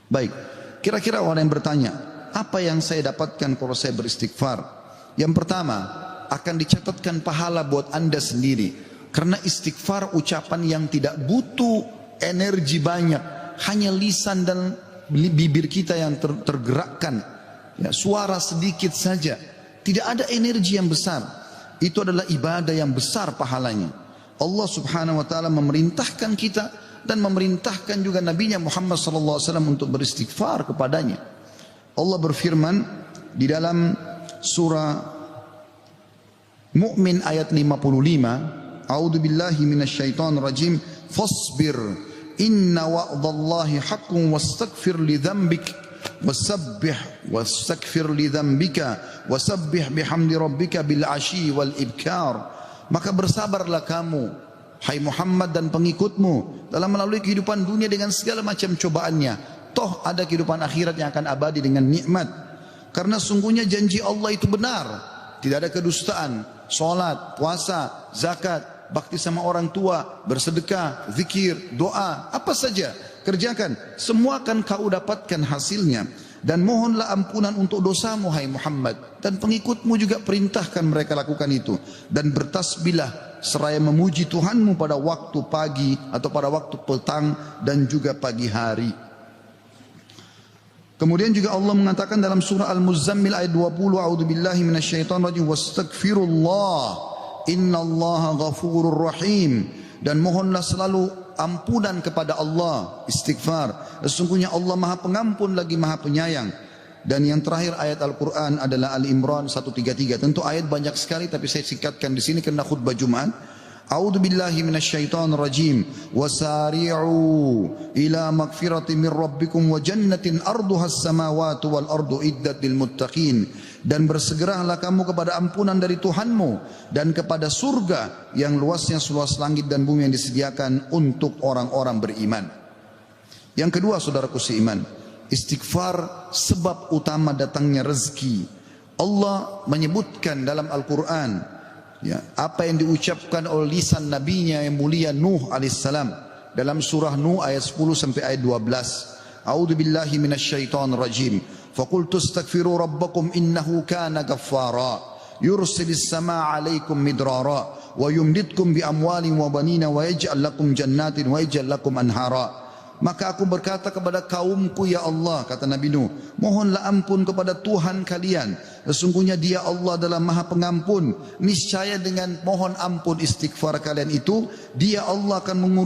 Baik, kira-kira orang yang bertanya, apa yang saya dapatkan kalau saya beristighfar? Yang pertama, akan dicatatkan pahala buat Anda sendiri. Karena istighfar ucapan yang tidak butuh energi banyak, hanya lisan dan bibir kita yang tergerakkan, ya, suara sedikit saja, tidak ada energi yang besar. Itu adalah ibadah yang besar pahalanya. Allah subhanahu wa ta'ala memerintahkan kita dan memerintahkan juga Nabinya Muhammad sallallahu alaihi wasallam untuk beristighfar kepadanya. Allah berfirman di dalam surah Mu'min ayat 55, A'udzu billahi minasyaitonir rajim, fasbir inna wa'dallahi haqqun wastaghfir li dzambik wastaghfir li dzambika wasabbih bihamdi rabbika bil 'ashyi wal ibkar. Maka bersabarlah kamu, hai Muhammad dan pengikutmu, dalam melalui kehidupan dunia dengan segala macam cobaannya. Toh ada kehidupan akhirat yang akan abadi dengan nikmat. Karena sungguhnya janji Allah itu benar. Tidak ada kedustaan. Salat, puasa, zakat, bakti sama orang tua, bersedekah, zikir, doa, apa saja kerjakan, semua akan kau dapatkan hasilnya. Dan mohonlah ampunan untuk dosamu, hai Muhammad, dan pengikutmu juga perintahkan mereka lakukan itu. Dan bertasbihlah seraya memuji Tuhanmu pada waktu pagi atau pada waktu petang dan juga pagi hari. Kemudian juga Allah mengatakan dalam surah Al-Muzammil ayat 20, A'udzubillahi minasyaitonir rajim, wastaghfirullah innallaha ghafurur rahim. Dan mohonlah selalu ampunan kepada Allah, istighfar. Sesungguhnya Allah Maha Pengampun lagi Maha Penyayang. Dan yang terakhir ayat Al-Quran adalah Al-Imran 133. Tentu ayat banyak sekali tapi saya singkatkan di sini karena khutbah Jumat. A'udzu billahi minasyaitonir rajim. Wasari'u ila magfiratin min rabbikum wa jannatin arduha as-samawati wal ardu iddat lil muttaqin. Dan bersegeralah kamu kepada ampunan dari Tuhanmu dan kepada surga yang luasnya seluas langit dan bumi yang disediakan untuk orang-orang beriman. Yang kedua, saudaraku seiman, istighfar sebab utama datangnya rezeki. Allah menyebutkan dalam Al-Quran, ya, apa yang diucapkan oleh lisan nabinya yang mulia Nuh alaihissalam dalam surah Nuh ayat 10 sampai ayat 12. A'udzu billahi minasyaitonir rajim. Faqultu astaghfiru rabbakum innahu kana ghaffara yursilis samaa 'alaikum midrara wa yumditkum bi amwalin wa banina wa yaj'al lakum jannatin wa yaj'al lakum anhara. Maka aku berkata kepada kaumku, ya Allah, kata Nabi Nuh, mohonlah ampun kepada Tuhan kalian. Sesungguhnya Dia Allah adalah Maha Pengampun. Niscaya dengan mohon ampun istighfar kalian itu, Dia Allah akan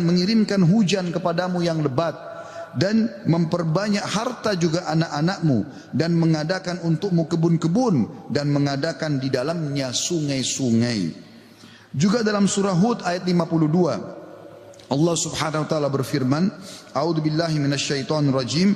mengirimkan hujan kepadamu yang lebat dan memperbanyak harta juga anak-anakmu dan mengadakan untukmu kebun-kebun dan mengadakan di dalamnya sungai-sungai. Juga dalam surah Hud ayat 52 Allah subhanahu wa ta'ala berfirman, A'udzu billahi minasyaitonir rajim,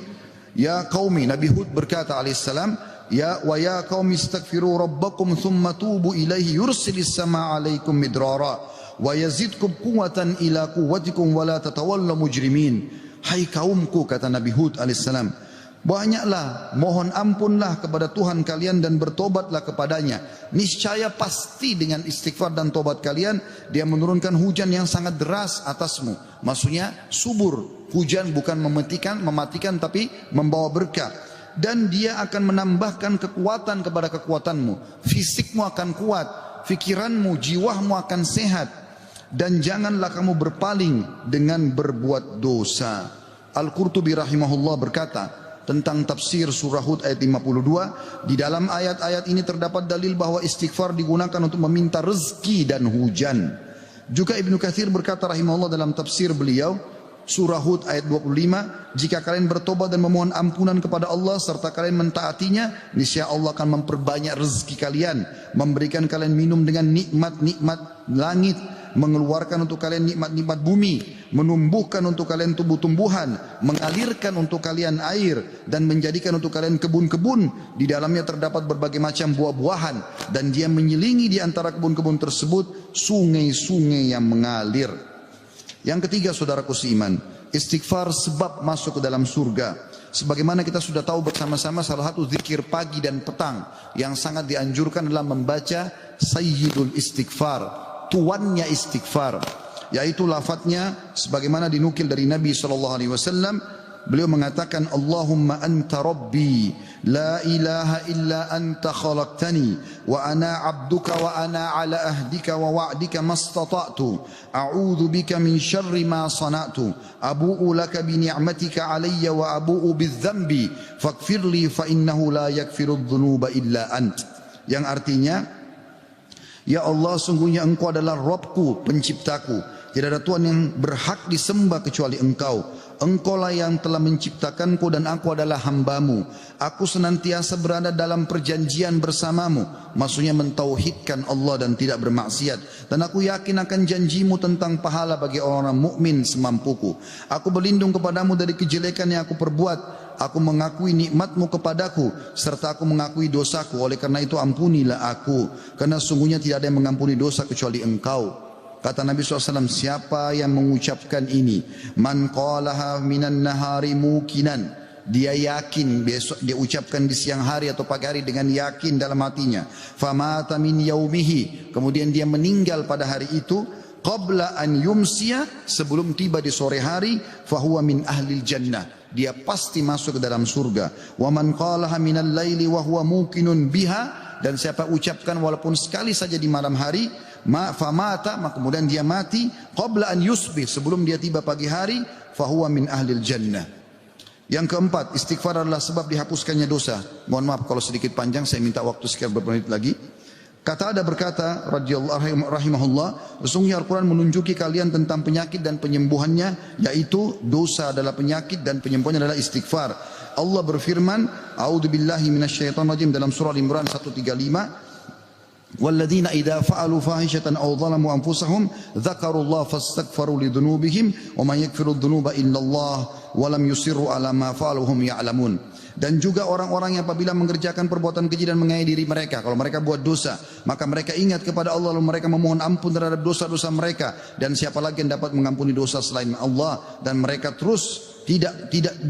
ya qaumi, Nabi Hud berkata alaihissalam, ya qaumi istaghfiru rabbakum thumma tubu ilaihi yursilis samaa 'alaikum midrara wa yazidkum quwwatan ila quwwatikum wa la tatawallaw mujrimin. Hai kaumku, kata Nabi Hud alaihissalam, banyaklah mohon ampunlah kepada Tuhan kalian dan bertobatlah kepadanya. Niscaya pasti dengan istighfar dan tobat kalian Dia menurunkan hujan yang sangat deras atasmu. Maksudnya subur, hujan bukan mematikan tapi membawa berkah. Dan Dia akan menambahkan kekuatan kepada kekuatanmu. Fisikmu akan kuat, fikiranmu, jiwamu akan sehat. Dan janganlah kamu berpaling dengan berbuat dosa. Al-Qurtubi rahimahullah berkata tentang tafsir surah Hud ayat 52, di dalam ayat-ayat ini terdapat dalil bahwa istighfar digunakan untuk meminta rezeki dan hujan. Juga Ibnu Katsir berkata rahimahullah dalam tafsir beliau surah Hud ayat 25, jika kalian bertobat dan memohon ampunan kepada Allah serta kalian mentaatinya, niscaya Allah akan memperbanyak rezeki kalian, memberikan kalian minum dengan nikmat-nikmat langit, mengeluarkan untuk kalian nikmat-nikmat bumi, menumbuhkan untuk kalian tumbuh-tumbuhan, mengalirkan untuk kalian air, dan menjadikan untuk kalian kebun-kebun. Di dalamnya terdapat berbagai macam buah-buahan, dan Dia menyelingi di antara kebun-kebun tersebut sungai-sungai yang mengalir. Yang ketiga, saudaraku seiman, istighfar sebab masuk ke dalam surga. Sebagaimana kita sudah tahu bersama-sama, salah satu zikir pagi dan petang yang sangat dianjurkan adalah membaca Sayyidul Istighfar, tuannya istighfar, yaitu lafadznya sebagaimana dinukil dari Nabi SAW, beliau mengatakan, Allahumma anta rabbi, la ilaha illa anta khalaqtani, wa ana abduka wa ana ala ahdika wa wa'dika mastata'tu, a'udhu bika min syarri ma sana'tu, abu'u laka bi ni'matika alayya wa abu'u bidzambi, faghfirli fa innahu la yakfiru dhunuba illa ant. Yang artinya, ya Allah, sungguhnya Engkau adalah Rabbku, penciptaku. Tidak ada Tuhan yang berhak disembah kecuali Engkau. Engkaulah yang telah menciptakanku dan aku adalah hambamu. Aku senantiasa berada dalam perjanjian bersamamu. Maksudnya mentauhidkan Allah dan tidak bermaksiat. Dan aku yakin akan janjimu tentang pahala bagi orang-orang mukmin semampuku. Aku berlindung kepadamu dari kejelekan yang aku perbuat. Aku mengakui nikmatmu kepadaku, serta aku mengakui dosaku. Oleh karena itu ampunilah aku, karena sungguhnya tidak ada yang mengampuni dosa kecuali Engkau. Kata Nabi SAW, siapa yang mengucapkan ini, man qalaha minan nahari mukinan, dia yakin, besok dia ucapkan di siang hari atau pagi hari dengan yakin dalam hatinya, famata min yaumihi, kemudian dia meninggal pada hari itu, qabla an yumsiya, sebelum tiba di sore hari, fahuwa min ahlil jannah, dia pasti masuk ke dalam surga. Wa man qalaha minal laili wa huwa muqinun biha, dan siapa ucapkan walaupun sekali saja di malam hari, famata, maka kemudian dia mati, qabla an yusbih, sebelum dia tiba pagi hari, fahuwa min ahlil jannah. Yang keempat, istighfar adalah sebab dihapuskannya dosa. Mohon maaf kalau sedikit panjang, saya minta waktu sekian beberapa menit lagi. Kata ada berkata, radhiyallahu rahimahullah, sesungguhnya Al-Quran menunjuki kalian tentang penyakit dan penyembuhannya, yaitu dosa adalah penyakit dan penyembuhannya adalah istighfar. Allah berfirman, a'udzubillahi minasyaitonir rajim, dalam surah Al-Imran 135, والذين إذا فعلوا فاحشة أو ظلموا أنفسهم ذكروا الله فاستغفروا لذنوبهم ومن يغفر الذنوب إلا الله ولم يصروا على ما فعلوا وهم يعلمون. Dan juga orang-orang yang apabila mengerjakan perbuatan keji dan menganiaya diri mereka, kalau mereka buat dosa, maka mereka ingat kepada Allah lalu mereka memohon ampun terhadap dosa-dosa mereka, dan siapa lagi yang dapat mengampuni dosa selain Allah, dan mereka terus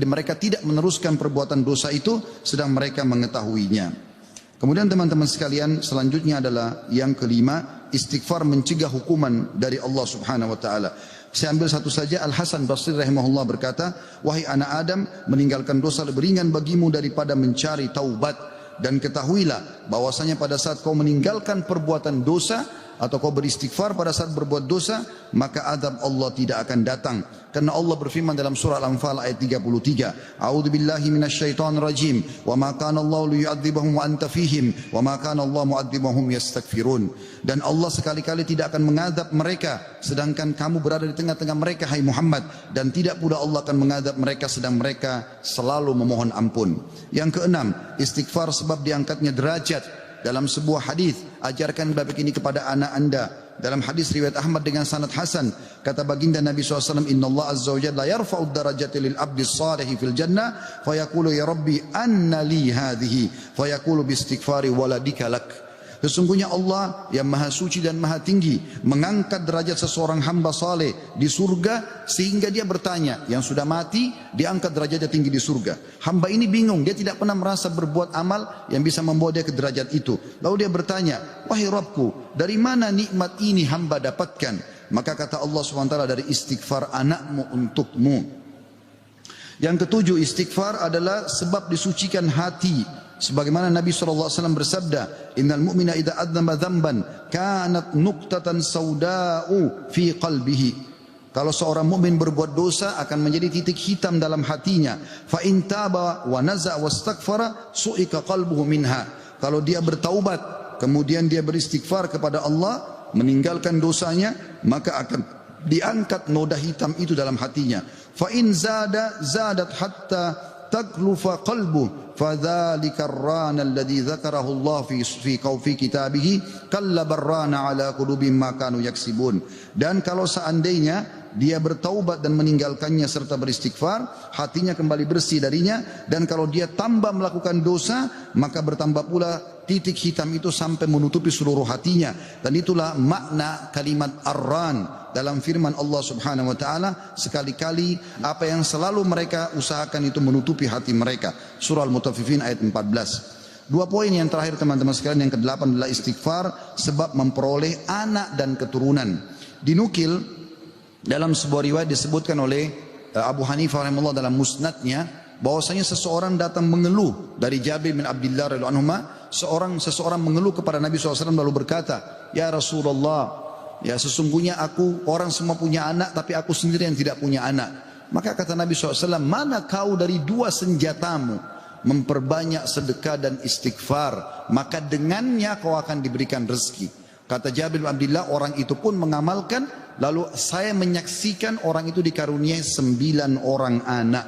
mereka tidak meneruskan perbuatan dosa itu sedang mereka mengetahuinya. Kemudian teman-teman sekalian, selanjutnya adalah yang kelima, istighfar mencegah hukuman dari Allah Subhanahu wa taala. Saya ambil satu saja. Al Hasan Basri rahimahullah berkata, wahai anak Adam, meninggalkan dosa lebih ringan bagimu daripada mencari taubat, dan ketahuilah bahwasanya pada saat kau meninggalkan perbuatan dosa atau kau beristighfar pada saat berbuat dosa, maka azab Allah tidak akan datang. Karena Allah berfirman dalam surah Al-Anfal ayat 33, A'udzubillahi minasyaitonir rajim, wa ma kana Allah liyu'adzibahum wa anta fihim, wa ma kana Allah mu'adzibahum yastaghfirun. Dan Allah sekali-kali tidak akan mengadab mereka sedangkan kamu berada di tengah-tengah mereka, hai Muhammad, dan tidak pula Allah akan mengadab mereka sedang mereka selalu memohon ampun. Yang keenam, istighfar sebab diangkatnya derajat. Dalam sebuah hadis, ajarkan babak ini kepada anak anda. Dalam hadis riwayat Ahmad dengan sanad hasan, kata baginda Nabi SAW, Inna Allah Azza wa Jalla yarfa'ud darajati lil abdi salihi fil jannah, fayaqulu ya Rabbi anna li hadhihi, fayaqulu bistighfari waladika lak. Sesungguhnya Allah yang maha suci dan maha tinggi mengangkat derajat seseorang hamba saleh di surga, sehingga dia bertanya, yang sudah mati diangkat derajatnya tinggi di surga. Hamba ini bingung, dia tidak pernah merasa berbuat amal yang bisa membawa dia ke derajat itu. Lalu dia bertanya, wahai Rabbku, dari mana nikmat ini hamba dapatkan? Maka kata Allah SWT, dari istighfar anakmu untukmu. Yang ketujuh, istighfar adalah sebab disucikan hati. Sebagaimana Nabi SAW bersabda, Innal mu'mina idha adnama dhamban kanat nuqtatan sauda'u fi qalbihi. Kalau seorang mukmin berbuat dosa akan menjadi titik hitam dalam hatinya. Fa in taba wa naza wastaghfara su'ika qalbuhu minha. Kalau dia bertaubat kemudian dia beristighfar kepada Allah, meninggalkan dosanya, maka akan diangkat noda hitam itu dalam hatinya. Fa in zadat hatta taklufa qalbuh fadzalika ar-rana alladhi dzakarahu Allah fi kitabihi kalla barrana ala qulubihim ma kanu yaksibun. Dan kalau seandainya dia bertaubat dan meninggalkannya serta beristighfar, hatinya kembali bersih darinya, dan kalau dia tambah melakukan dosa, maka bertambah pula titik hitam itu sampai menutupi seluruh hatinya. Dan itulah makna kalimat ar-ran dalam firman Allah Subhanahu wa taala, sekali-kali apa yang selalu mereka usahakan itu menutupi hati mereka. Surah Al-Mutaffifin ayat 14. Dua poin yang terakhir teman-teman sekalian, yang ke-8 adalah istighfar sebab memperoleh anak dan keturunan. Dinukil dalam sebuah riwayat disebutkan oleh Abu Hanifah rahimahullah dalam musnadnya, bahwasanya seseorang datang mengeluh dari Jabir bin Abdullah radhiyallahu anhu, seseorang mengeluh kepada Nabi SAW lalu berkata, ya Rasulullah, ya sesungguhnya orang semua punya anak tapi aku sendiri yang tidak punya anak. Maka kata Nabi SAW, mana kau dari dua senjatamu, memperbanyak sedekah dan istighfar, maka dengannya kau akan diberikan rezeki. Kata Jabir bin Abdullah, orang itu pun mengamalkan, lalu saya menyaksikan orang itu dikaruniai 9 orang anak,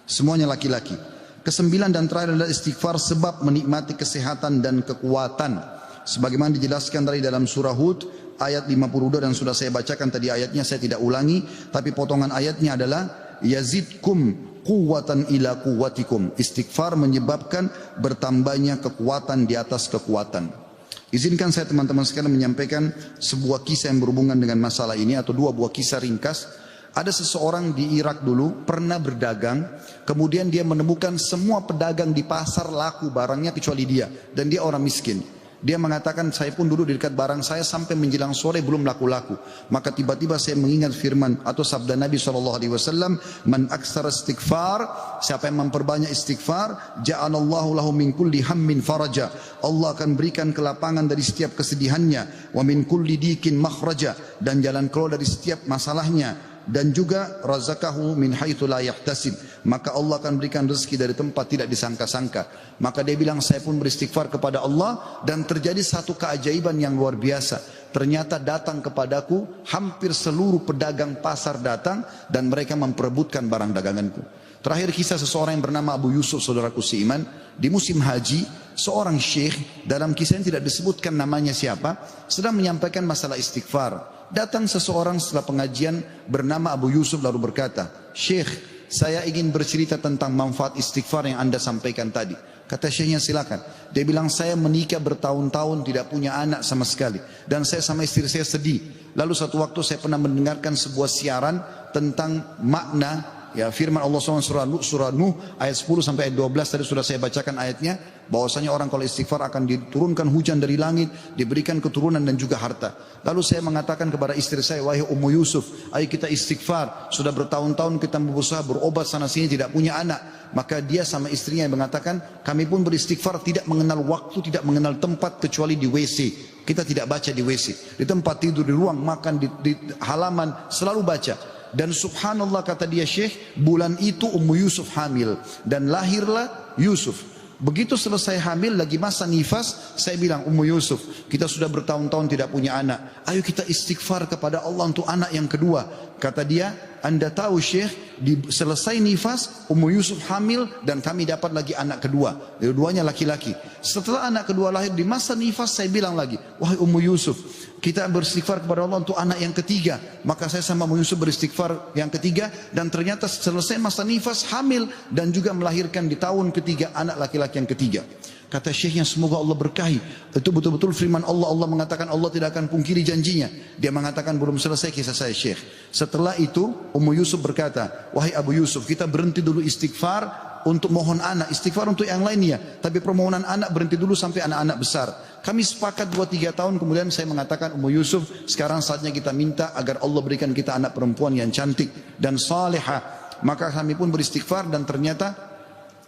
semuanya laki-laki. Kesembilan dan terakhir adalah istighfar sebab menikmati kesehatan dan kekuatan, sebagaimana dijelaskan dari dalam surah Hud ayat 52, dan sudah saya bacakan tadi ayatnya, saya tidak ulangi, tapi potongan ayatnya adalah yazidkum quwwatan ila quwwatikum. Istighfar menyebabkan bertambahnya kekuatan di atas kekuatan. Izinkan saya teman-teman sekalian menyampaikan sebuah kisah yang berhubungan dengan masalah ini, atau 2 buah kisah ringkas. Ada seseorang di Irak dulu pernah berdagang, kemudian dia menemukan semua pedagang di pasar laku barangnya kecuali dia, dan dia orang miskin. Dia mengatakan, saya pun dulu di dekat barang saya sampai menjelang sore belum laku-laku. Maka tiba-tiba saya mengingat firman atau sabda Nabi SAW, man aksara istighfar, siapa yang memperbanyak istighfar, ja'alallahu lahu min kulli hammin faraja, Allah akan berikan kelapangan dari setiap kesedihannya, wa min kulli dikin makhraja, dan jalan keluar dari setiap masalahnya, dan juga razaqahu min haitsu la yahtasib, maka Allah akan berikan rezeki dari tempat tidak disangka-sangka. Maka dia bilang, saya pun beristighfar kepada Allah, dan terjadi satu keajaiban yang luar biasa. Ternyata datang kepadaku hampir seluruh pedagang pasar datang, dan mereka memperebutkan barang daganganku. Terakhir kisah seseorang yang bernama Abu Yusuf, saudaraku seiman, di musim haji, seorang syekh, dalam kisah yang tidak disebutkan namanya siapa, sedang menyampaikan masalah istighfar. Datang seseorang setelah pengajian bernama Abu Yusuf lalu berkata, Syekh, saya ingin bercerita tentang manfaat istighfar yang Anda sampaikan tadi. Kata syekhnya, silakan. Dia bilang, saya menikah bertahun-tahun tidak punya anak sama sekali, dan saya sama istri saya sedih. Lalu satu waktu saya pernah mendengarkan sebuah siaran tentang makna ya firman Allah SWT surah Nuh ayat 10 sampai ayat 12, tadi sudah saya bacakan ayatnya, bahwasanya orang kalau istighfar akan diturunkan hujan dari langit, diberikan keturunan dan juga harta. Lalu saya mengatakan kepada istri saya, wahai Ummu Yusuf, ayo kita istighfar, sudah bertahun-tahun kita berusaha berobat sana sini tidak punya anak. Maka dia sama istrinya yang mengatakan, kami pun beristighfar tidak mengenal waktu, tidak mengenal tempat kecuali di WC. Kita tidak baca di WC, di tempat tidur, di ruang makan, di halaman, selalu baca. Dan subhanallah, kata dia, Syekh, bulan itu Ummu Yusuf hamil dan lahirlah Yusuf. Begitu selesai hamil, lagi masa nifas, saya bilang, Ummu Yusuf, kita sudah bertahun-tahun tidak punya anak, ayo kita istighfar kepada Allah untuk anak yang kedua. Kata dia, Anda tahu Syekh, selesai nifas Ummu Yusuf hamil dan kami dapat lagi anak kedua, dua-duanya laki-laki. Setelah anak kedua lahir, di masa nifas saya bilang lagi, wahai Ummu Yusuf, kita beristighfar kepada Allah untuk anak yang ketiga. Maka saya sama Ummu Yusuf beristighfar yang ketiga, dan ternyata selesai masa nifas hamil dan juga melahirkan di tahun ketiga anak laki-laki yang ketiga. Kata syekhnya, semoga Allah berkahi. Itu betul-betul firman Allah. Allah mengatakan Allah tidak akan pungkiri janjinya. Dia mengatakan, belum selesai kisah saya Syekh. Setelah itu Ummu Yusuf berkata, wahai Abu Yusuf, kita berhenti dulu istighfar untuk mohon anak, istighfar untuk yang lainnya, tapi permohonan anak berhenti dulu sampai anak-anak besar. Kami sepakat 2-3 tahun kemudian saya mengatakan, Ummu Yusuf, sekarang saatnya kita minta agar Allah berikan kita anak perempuan yang cantik dan salihah. Maka kami pun beristighfar, dan ternyata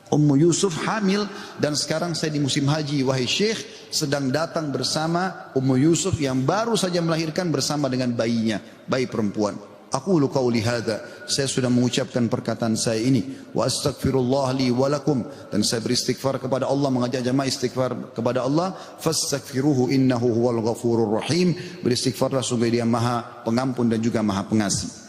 Ummu Yusuf hamil, dan sekarang saya di musim haji, wahai Syekh, sedang datang bersama Ummu Yusuf yang baru saja melahirkan bersama dengan bayinya, bayi perempuan. Aqulu qauli hadza, saya sudah mengucapkan perkataan saya ini, wa astaghfirullah li wa lakum, dan saya beristighfar kepada Allah, mengajak jamaah istighfar kepada Allah, fastaghfiruhu innahu huwal ghafurur rahim, beristighfarlah sungguh Dia Maha Pengampun dan juga Maha Pengasih.